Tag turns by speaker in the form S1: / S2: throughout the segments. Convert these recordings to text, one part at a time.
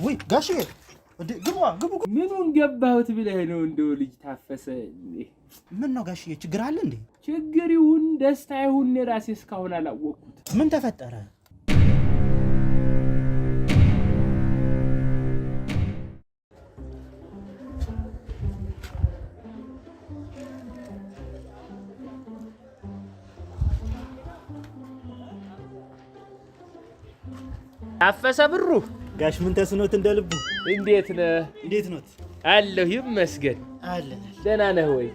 S1: ወይ ጋሼ ግቡ
S2: ምኑን ገባሁት ብለህ ነው እንደው ልጅ ታፈሰ
S1: ምን ነው ጋሼ ችግር አለ እንዴ
S2: ችግር ይሁን ደስታ ይሁን ራሴ እስካሁን አላወቅኩት
S1: ምን ተፈጠረ
S2: ታፈሰ ብሩ
S1: ጋሽ ምን ተስኖት እንደልቡ
S2: እንዴት ነው አለሁ ይመስገን
S1: አለ
S2: ደህና ነህ ወይ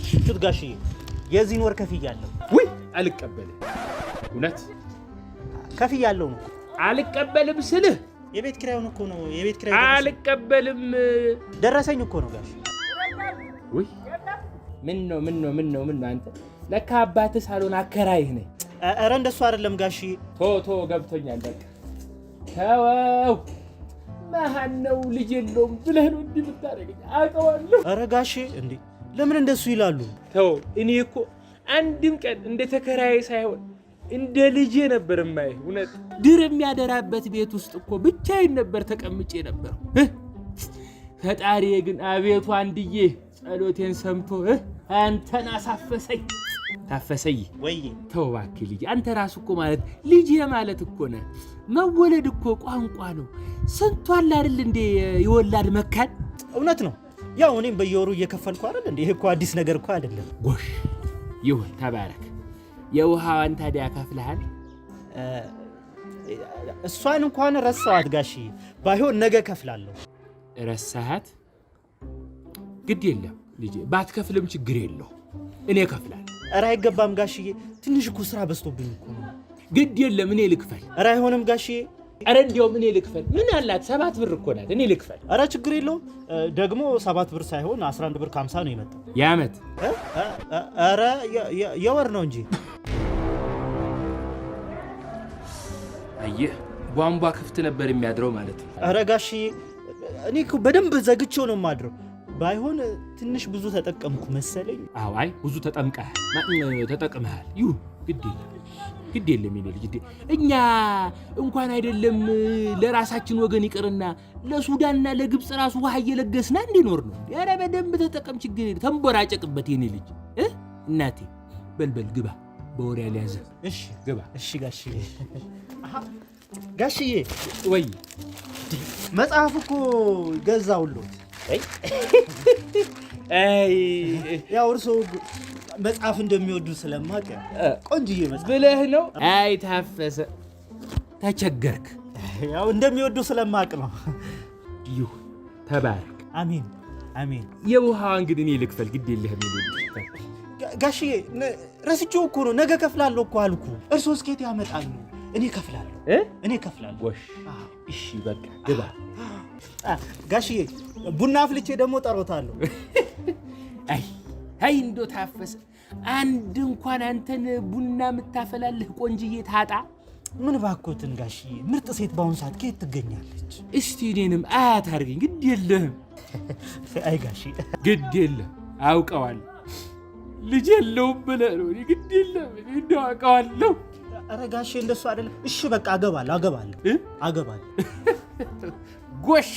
S1: ሹት ጋሽ የዚህን ወር ከፍያለሁ
S2: ወይ አልቀበልም እውነት
S1: ከፍያለሁ ነው
S2: አልቀበልም ስልህ
S1: የቤት ኪራዩን እኮ ነው የቤት ኪራይ
S2: አልቀበልም
S1: ደረሰኝ እኮ ነው ጋሽ
S2: ወይ ምን ነው አንተ ለካ አባትህ ሳሎን አከራይህ ነኝ
S1: ኧረ እንደሱ አይደለም ጋሽ
S2: ቶ ገብቶኛል በቃ ተወው ማን ነው ልጅ የለውም ብለህ ነው እንዲህ የምታደርገኝ አውቀዋለሁ
S1: ኧረ ጋሽ እንዴ ለምን እንደሱ ይላሉ
S2: ተው እኔ እኮ አንድም ቀን እንደ ተከራይ ሳይሆን እንደ ልጄ ነበር የማይህ እውነት ድር የሚያደራበት ቤት ውስጥ እኮ ብቻዬን ነበር ተቀምጬ ነበር ፈጣሪዬ ግን አቤቱ አንድዬ ጸሎቴን ሰምቶ አንተን አሳፈሰኝ ታፈሰይ
S1: ወይ
S2: ተው እባክህ ልጅ አንተ ራስ እኮ ማለት ልጅ ማለት እኮ ነህ መወለድ እኮ ቋንቋ ነው ስንቱ አለ አይደል እንዴ ይወላድ መካን
S1: እውነት ነው ያው እኔም በየወሩ እየከፈልኩ አይደል እንዴ ይሄ እኮ አዲስ ነገር እኮ አይደለም
S2: ጎሽ ይሁን ተባረክ የውሃዋን ታዲያ ከፍለሃል
S1: እሷን እንኳን ረሳኋት ጋሺ ባይሆን ነገ ከፍላለሁ
S2: ረሳሃት ግድ የለም ልጅ ባትከፍልም ችግር የለው እኔ ከፍላለሁ
S1: ኧረ አይገባም ጋሽዬ ትንሽ እኮ ስራ በዝቶብኝ እኮ ነው
S2: ግድ የለም እኔ ልክፈል
S1: ኧረ አይሆንም ጋሽዬ
S2: ኧረ እንዲያውም እኔ ልክፈል ምን አላት 7 ብር እኮ ናት እኔ ልክፈል
S1: ኧረ ችግር የለውም ደግሞ 7 ብር ሳይሆን 11 ብር ከ50 ነው የመጣው
S2: ያመት
S1: ኧረ የወር ነው እንጂ
S2: አየህ ቧንቧ ክፍት ነበር የሚያድረው ማለት ነው
S1: ኧረ ጋሽዬ እኔ እኮ በደንብ ዘግቼው ነው የማድረው ባይሆን ትንሽ ብዙ ተጠቀምኩ መሰለኝ
S2: አይ ብዙ ተጠቅመሃል ይሁን ግድ የለም የኔ ልጅ እኛ እንኳን አይደለም ለራሳችን ወገን ይቅርና ለሱዳንና ለግብጽ ራሱ ውሃ እየለገስና እንዲኖር ነው ኧረ በደንብ ተጠቀም ችግር የለም ተንቦራጨቅበት የኔ ልጅ እናቴ በልበል ግባ በወሬ ያለያዘ
S1: እሺ
S2: ግባ
S1: እሺ ጋሽዬ
S2: ወይ
S1: መጽሐፍ እኮ ገዛውልዎት ያው እርሶ መጽሐፍ እንደሚወዱ ስለማውቅ ቆንጅዬ መጽሐፍ
S2: ብለህ ነው አይ ታፈሰ ተቸገርክ
S1: ያው እንደሚወዱ ስለማውቅ ነው
S2: ይሁን ተባረክ
S1: አሜን
S2: የውሃዋን እንግዲህ እኔ ልክፈል ግድ የለህም
S1: ጋሽዬ ረስቼው እኮ ነው ነገ ከፍላለሁ እኮ አልኩ እርሶ እስኬት ያመጣሉ እኔ ከፍላለሁ
S2: ወሽ እሺ በቃ ግባ
S1: ጋሽዬ ቡና አፍልቼ ደግሞ ጠሮታለሁ
S2: አይ እንዶ ታፈሰ አንድ እንኳን አንተን ቡና የምታፈላልህ ቆንጅዬ ታጣ
S1: ምን ባኮትን ጋሽዬ ምርጥ ሴት ባሁን ሰዓት ከየት ትገኛለች
S2: እስቲ እኔንም አያት አድርገኝ ግድ የለህም
S1: አይ ጋሽዬ
S2: ግድ የለህም አውቀዋለሁ ልጅ የለውም ብለህ ነው ግድ የለህም እንደው አውቀዋለሁ
S1: ኧረ ጋሽዬ እንደሱ አይደለም እሺ በቃ አገባለሁ
S2: ጎሽ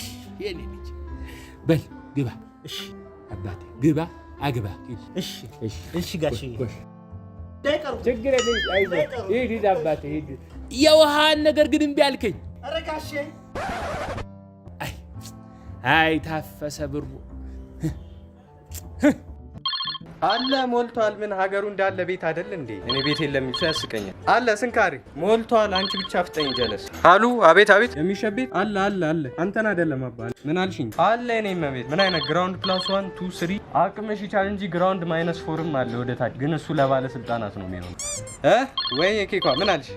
S2: የኔ ልጅ በል ግባ
S1: እሺ
S2: አባቴ ግባ አግባ
S1: እሺ ጋሽዬ ዳይቀሩ
S2: ችግር የለም ሂድ አባቴ ሂድ የውሃን ነገር ግን እምቢ አልከኝ
S1: ኧረ ጋሽዬ
S2: አይ ታፈሰ ብሩ
S3: አለ ሞልቷል ምን ሀገሩ እንዳለ ቤት አይደል እንዴ እኔ ቤት የለም ይቻ ያስቀኛል አለ ስንካሪ ሞልቷል አንቺ ብቻ ፍጠኝ ጀለስ አሉ አቤት የሚሸቤት አለ አንተን አይደለም አባል ምን አልሽኝ አለ እኔም ቤት ምን አይነት ግራውንድ +1 2 3 አቅምሽ ይቻል እንጂ ግራውንድ -4ም አለ ወደ ታች ግን እሱ ለባለ ስልጣናት ነው የሚሆነው ወይ የኬኳ ምን አልሽ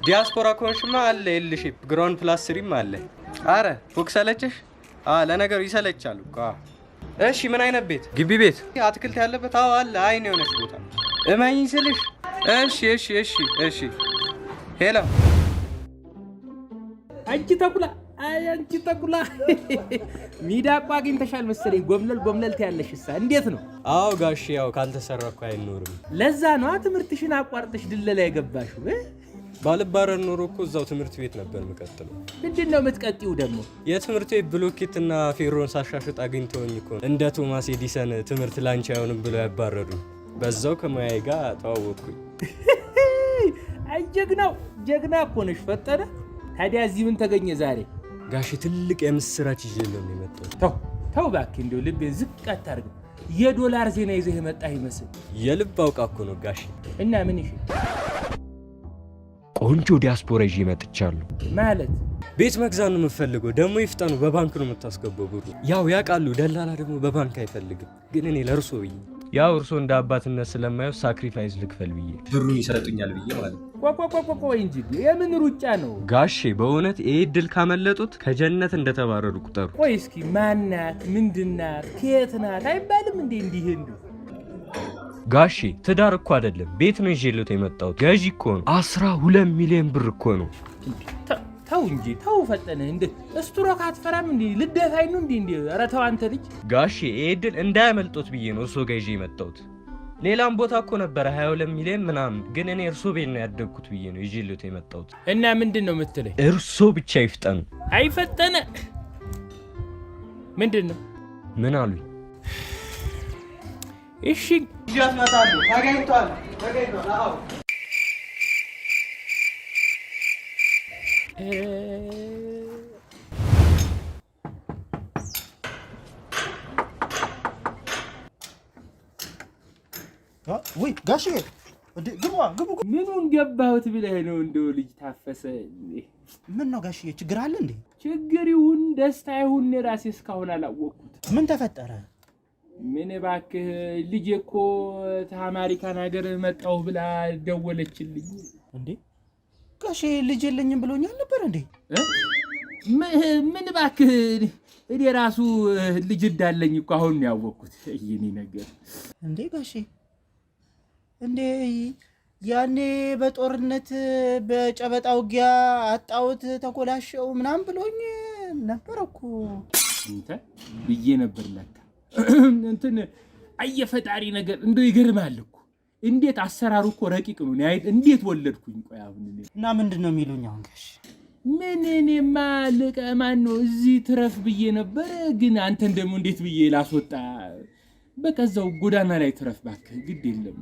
S3: ዲያስፖራ ኮንሽማ አለ የልሽ ግራውንድ +3ም አለ አረ ፎቅ ሰለችሽ ለነገሩ ይሰለቻሉ እሺ ምን አይነት ቤት ግቢ ቤት አትክልት ያለበት አለ አይን የሆነች ቦታ እመኝ ስልሽ እሺ ሄሎ
S2: አንቺ ተኩላ ሚዳቋ አግኝተሻል መሰለኝ ጎምለል ታያለሽሳ እንዴት ነው
S3: አዎ ጋሽ ያው ካልተሰራ እኮ አይኖርም
S2: ለዛ ነው ትምህርትሽን አቋርጥሽ ድለላ የገባሽው
S3: ባልባረር ኖሮ እኮ እዛው ትምህርት ቤት ነበር የምቀጥለው።
S2: ምንድነው የምትቀጥይው ደግሞ?
S3: የትምህርት ቤት ብሎኬትና ፌሮን ሳሻሽጥ አግኝተውኝ እኮ እንደ ቶማስ ኤዲሰን ትምህርት ላንቺ አይሆንም ብለው ያባረሩ። በዛው ከሙያዬ ጋር ተዋወቅኩኝ።
S2: አይ ጀግና እኮ ነሽ ፈጠነ። ታዲያ እዚህ ምን ተገኘ ዛሬ?
S3: ጋሼ ትልቅ የምስራች ይዤለው ነው የመጣሁት።
S2: ተው እባክህ እንደው ልቤን ዝቅ አታርግ። የዶላር ዜና ይዘህ የመጣህ ይመስል
S3: የልብ አውቃ እኮ ነው ጋሼ።
S2: እና ምን ይሽ
S3: ቆንጆ ዲያስፖራ ይዤ መጥቻለሁ።
S2: ማለት
S3: ቤት መግዛት ነው የምፈልገው። ደግሞ ይፍጠኑ፣ በባንክ ነው የምታስገባው ብሩ። ያው ያውቃሉ፣ ደላላ ደግሞ በባንክ አይፈልግም። ግን እኔ ለእርሶ ብዬ ያው እርሶ እንደ አባትነት ስለማየው ሳክሪፋይስ ልክፈል ብዬ ብሩን ይሰጡኛል ብዬ ማለት ነው።
S2: ቆይ እንጂ የምን ሩጫ ነው
S3: ጋሼ? በእውነት ይሄ እድል ካመለጡት ከጀነት እንደተባረሩ ቁጠሩ።
S2: ቆይ እስኪ ማናት? ምንድናት? ከየት ናት አይባልም እንዴ? እንዲህ እንዱ
S3: ጋሼ ትዳር እኮ አይደለም ቤት ነው ይዤልዎት የመጣሁት። ገዢ እኮ ነው። 12 ሚሊዮን ብር እኮ ነው።
S2: ተው እንጂ ተው ፈጠነ። እንደ ስትሮክ አትፈራም እንዴ? ልደፋይ ነው እንዴ? ኧረ ተው አንተ ልጅ።
S3: ጋሼ ይሄ እድል እንዳያመልጦት ብዬ ነው እርሶ ጋር ይዤ የመጣሁት። ሌላም ቦታ እኮ ነበረ 22 ሚሊዮን ምናምን፣ ግን እኔ እርሶ ቤት ነው ያደግኩት ብዬ ነው ይዤልዎት የመጣሁት።
S2: እና ምንድነው የምትለኝ?
S3: እርሶ ብቻ ይፍጠኑ።
S2: አይፈጠነ ምንድነው?
S3: ምን አሉኝ?
S2: እሺ
S1: ይያት መጣሉ። ተገኝቷል። አዎ ወይ ጋሼ ግቡ።
S2: ምኑን ገባሁት ብለህ ነው? እንደው ልጅ ታፈሰ።
S1: ምን ነው ጋሼ ችግር አለ እንዴ?
S2: ችግር ይሁን ደስታ ይሁን ራሴ እስካሁን አላወቅኩት።
S1: ምን ተፈጠረ?
S2: ምን እባክህ ልጄ እኮ ከአሜሪካን ሀገር መጣሁ ብላ ደወለችልኝ።
S1: እንዴ ጋሼ ልጅ የለኝም ብሎኛል ነበር እንዴ?
S2: ምን እባክህ እኔ ራሱ ልጅ እንዳለኝ እኮ አሁን ነው ያወቅኩት። ይሄኔ ነገር
S1: እንዴ ጋሼ እንዴ ያኔ በጦርነት በጨበጣ ውጊያ አጣውት ተኮላሸው ምናምን ብሎኝ ነበር እኮ
S2: እንተ ብዬ ነበር። ለካ እንትን አየፈጣሪ ነገር እንደው ይገርማል እኮ። እንዴት አሰራሩ እኮ ረቂቅ ነው። እንዴት ወለድኩኝ? ቆይ አሁን
S1: እና ምንድነው የሚሉኝ አሁን ጋሼ?
S2: ምን እኔማ ለቀማን ነው እዚህ ትረፍ ብዬ ነበር። ግን አንተን ደግሞ እንዴት ብዬ ላስወጣ? በቃ እዛው ጎዳና ላይ ትረፍ እባክህ፣ ግድ የለም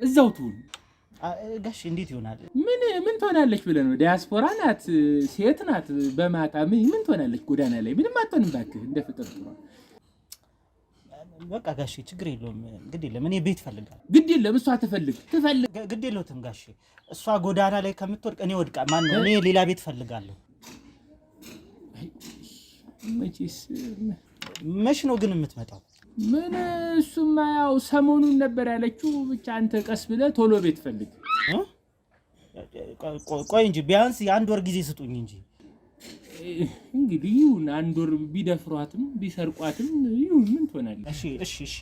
S2: እዛው ትሁን።
S1: ጋሼ እንዴት ይሆናል?
S2: ምን ትሆናለች ብለህ ነው? ዲያስፖራ ናት፣ ሴት ናት። በማታ ምን ትሆናለች? ጎዳና ላይ ምንም አትሆንም እባክህ፣ እንደ ፍጥር ነው።
S1: በቃ ጋሼ ችግር የለውም፣ ግድ የለም። እኔ ቤት ፈልጋለሁ።
S2: ግድ የለም እሷ ትፈልግ
S1: ግድ የለውም ጋሼ። እሷ ጎዳና ላይ ከምትወድቅ እኔ ወድቃ ማነው? እኔ ሌላ ቤት ፈልጋለሁ። መች ነው ግን የምትመጣው?
S2: ምን እሱማ ያው ሰሞኑን ነበር ያለችው። ብቻ አንተ ቀስ ብለህ ቶሎ ቤት ፈልግ።
S1: ቆይ እንጂ ቢያንስ የአንድ ወር ጊዜ ስጡኝ እንጂ።
S2: እንግዲህ ይሁን አንድ ወር ቢደፍሯትም ቢሰርቋትም ይሁን ምን ትሆናለች?
S1: እሺ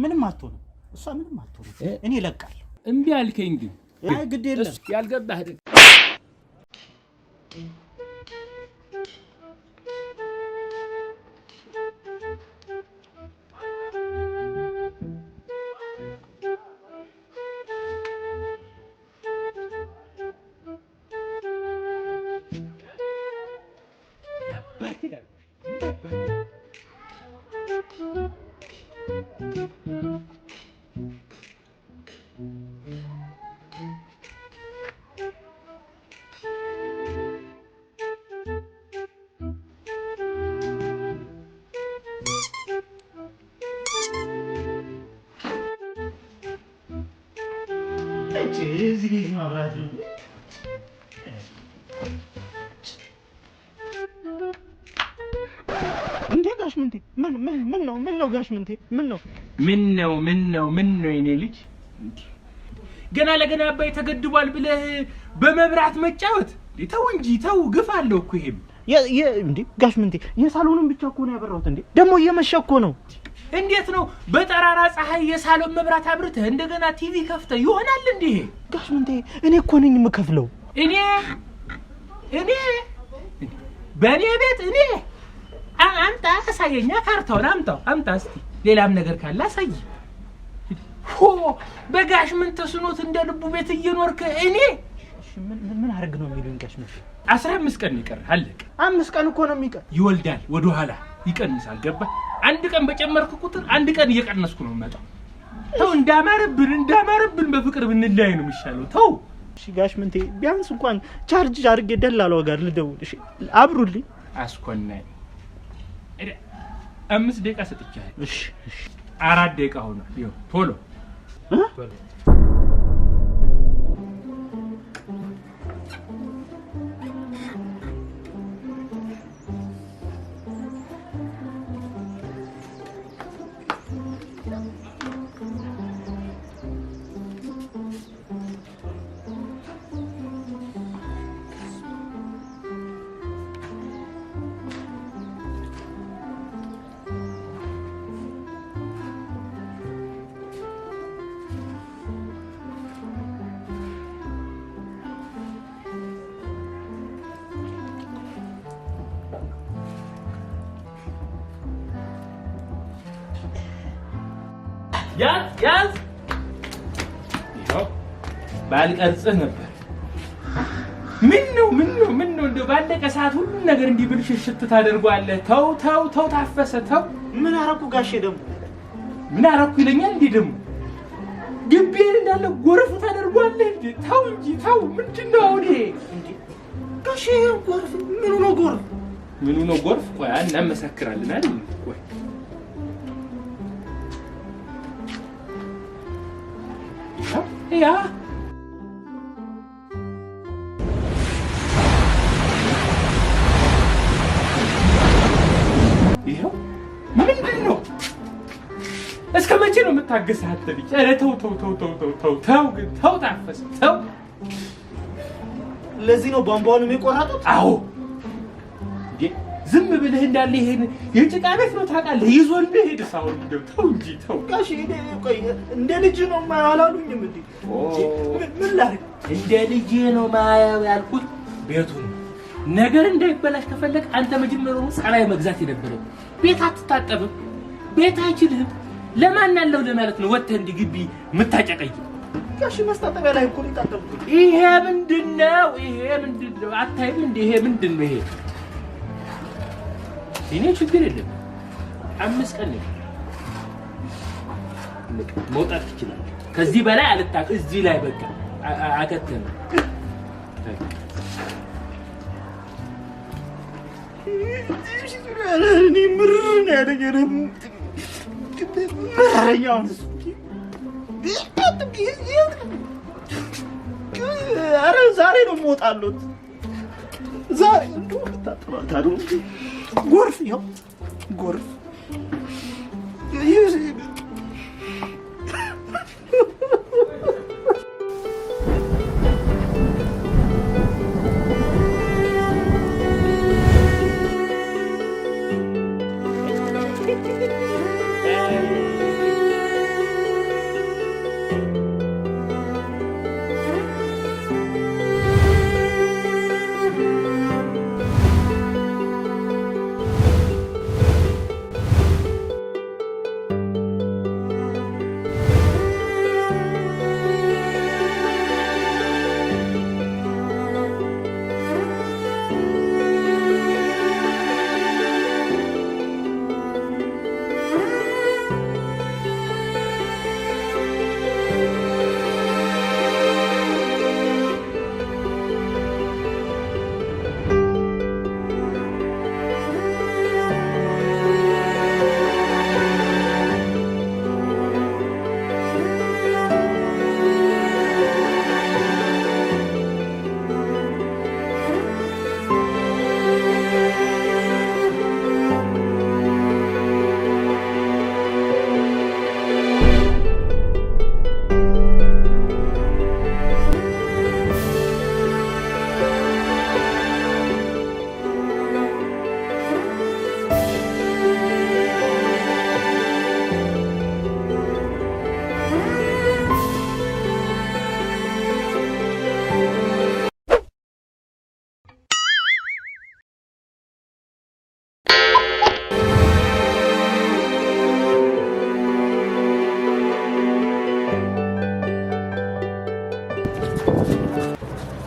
S1: ምንም አትሆንም። እሷ ምንም አትሆንም። እኔ እለቃለሁ።
S2: እምቢ አልከኝ ግን።
S1: አይ ግድ የለም
S2: ያልገባህ አይደል?
S1: እንዴ ጋሽ ምንቴ ምን ነው ጋሽ ምንቴ ምን ነው
S2: የኔ ልጅ ገና ለገና አባይ ተገድቧል ብለህ በመብራት መጫወት? ተው እንጂ ተው፣ ግፍ አለው እኮ ይሄም።
S1: እንዴ ጋሽ ምንቴ የሳሎኑን ብቻ እኮ ነው ያበራሁት። እንዴ ደግሞ እየመሸ እኮ ነው።
S2: እንዴት ነው በጠራራ ፀሐይ የሳሎን መብራት አብርተህ እንደገና ቲቪ ከፍተህ ይሆናል እንዴ?
S1: ጋሽ ምንቴ እኔ እኮ ነኝ የምከፍለው።
S2: እኔ በእኔ ቤት እኔ አንተ አሳየኛ ካርታውን አምጣ እስቲ። ሌላም ነገር ካለ አሳይ። በጋሽ ምን ተስኖት እንደ ልቡ ቤት እየኖርክ እኔ
S1: ምን አርግ ነው የሚሉኝ ጋሽ መሽ?
S2: 15 ቀን ይቀርሃል። አለቀ።
S1: 5 ቀን እኮ ነው የሚቀር።
S2: ይወልዳል ወደ ኋላ ይቀንሳል። ገባ? አንድ ቀን በጨመርክ ቁጥር አንድ ቀን እየቀነስኩ ነው የምመጣው። ተው እንዳማረብን በፍቅር ብንለያይ ነው የሚሻለው። ተው
S1: እሺ ጋሽ ምንቴ ቢያንስ እንኳን ቻርጅ አድርጌ ደላላው ጋር ልደውል። እሺ አብሩልኝ።
S2: አስኮናኝ 5 ደቂቃ ሰጥቻለሁ።
S1: እሺ
S2: 4 ደቂቃ ሆኗል። ይኸው ቶሎ ያዝ ይኸው ባልቀርጽህ ነበር። ምን ነው እንደው ባለቀ ሰዓት ሁሉ ነገር እንዲህ ብልሽሽት ታደርጓለህ? ተው ታፈሰ ተው።
S1: ምን አረኩ ጋሼ? ደግሞ
S2: ምን አረኩ ይለኛል እንዴ? ደግሞ ግቢዬን እንዳለ ጎርፍ ታደርጓለህ እንዴ? ተው እንጂ ተው። ምንድነው አሁን ይሄ እንዴ?
S1: ጋሼ ጎርፍ ምኑ ነው ጎርፍ?
S2: ቆይ እናመሰክራለን አይደል? ቆይ ያ ይኸው ምንድነው? እስከ መቼ ነው የምታገሰህ? አትልኝ። ኧረ ተው ግን ተው ታፈስ ተው።
S1: ለዚህ ነው ቧንቧውንም የቆረጡት?
S2: አዎ ዝም ብለህ እንዳለ ይሄን የጭቃ ቤት ነው ታውቃለህ። ይዞልህ ሄድ ሳውን እንደው ተው እንጂ ተው።
S1: ጋሽ ቆይ እንደ ልጅ ነው ማያላሉኝም እንዴ? ምን ላድርግ?
S2: እንደ ልጅ ነው ማያው ያልኩት ቤቱን ነገር እንዳይበላሽ ከፈለክ አንተ መጀመሪያው ጸባይ መግዛት የነበረው። ቤት አትታጠብም፣ ቤት አይችልህም። ለማን አለው ለማለት ነው ወጥተህ እንዲህ ግቢ የምታጨቀይ?
S1: ጋሽ መስታጠቢያ ላይ እኮ ሊታጠብኩት።
S2: ይሄ ምንድነው? አታይም እንዴ? ይሄ ምንድነው? ይሄ እኔ ችግር የለም 5 ቀን ነው መውጣት ይችላል። ከዚህ በላይ አልታቅ። እዚህ ላይ በቃ አከተነ።
S1: እኔ ምር ነው ያደረገኝ። ምርኛው አረ ዛሬ ነው የምወጣሉት። ዛሬ እንደው ታጥራታሩ ጎርፍ ይኸው ጎርፍ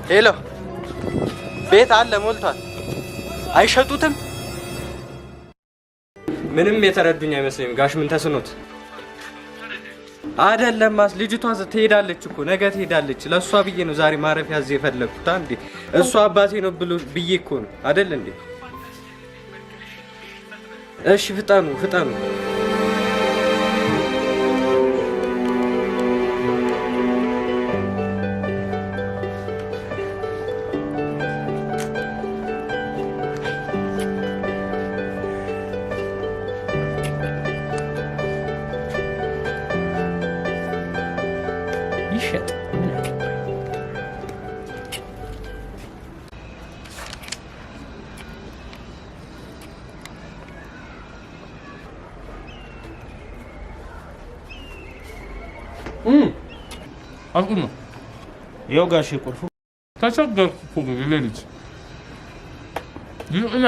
S3: ሄሎ ቤት አለ ሞልቷል። አይሸጡትም? ምንም የተረዱኝ አይመስለኝም ጋሽ ምን ተስኖት አይደለም ልጅቷ ትሄዳለች እኮ ነገ ትሄዳለች። ለሷ ብዬ ነው ዛሬ ማረፊያ እዚህ የፈለኩት እንዴ እሷ አባቴ ነው ብዬ እኮ ነው አይደል እንዴ? እሺ ፍጠኑ
S2: ይሸጥ ምን አገባኝ?
S4: አቁም ነው
S1: ያው ጋሼ ቁልፉ
S4: ተቸገርኩ እኮ ሌሊት ይሁንና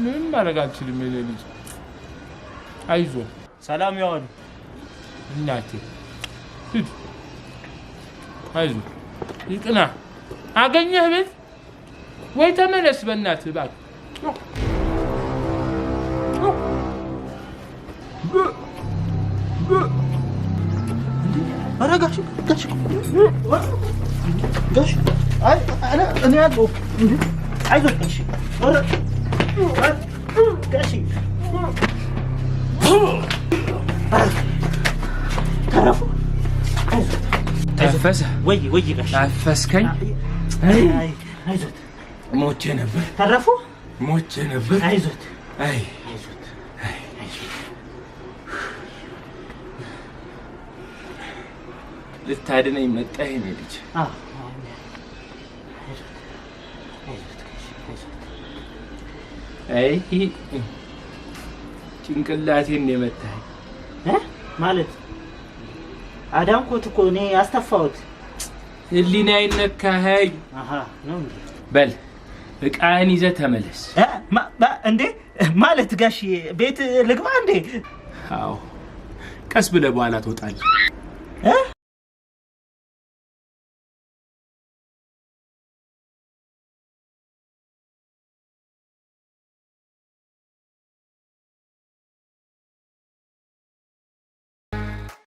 S4: ምንም ማድረግ አልችልም። ሌሊት አይዞህ
S1: ሰላም ያዋሉ
S4: እናቴ ሂድ አይዞህ ይቅና አገኘህ ቤት ወይ ተመለስ በእናትህ እባክህ።
S1: ኧረ ጋሼ አይ እኔ ያለው አይዞህ ጋሼ ኧረ ጋሼ ተረፉ
S2: ተፈሰ
S1: ወይ ጋሼ
S2: አፈስከኝ።
S1: አይዞት
S2: ሞቼ ነበር።
S1: ተረፉ
S2: ሞቼ ነበር።
S1: አይዞት
S2: ልታድነኝ መጣ የኔ ልጅ። አይ ጭንቅላቴን የመታኝ
S1: ማለት አዳንኮት እኮ እኔ አስተፋሁት።
S2: ህሊናዬን ነካኸኝ።
S1: ነው
S2: በል ዕቃህን ይዘህ ተመለስ።
S1: እንዴ ማለት ጋሼ ቤት ልግባ እንዴ?
S2: አዎ ቀስ ብለህ በኋላ ትወጣለህ።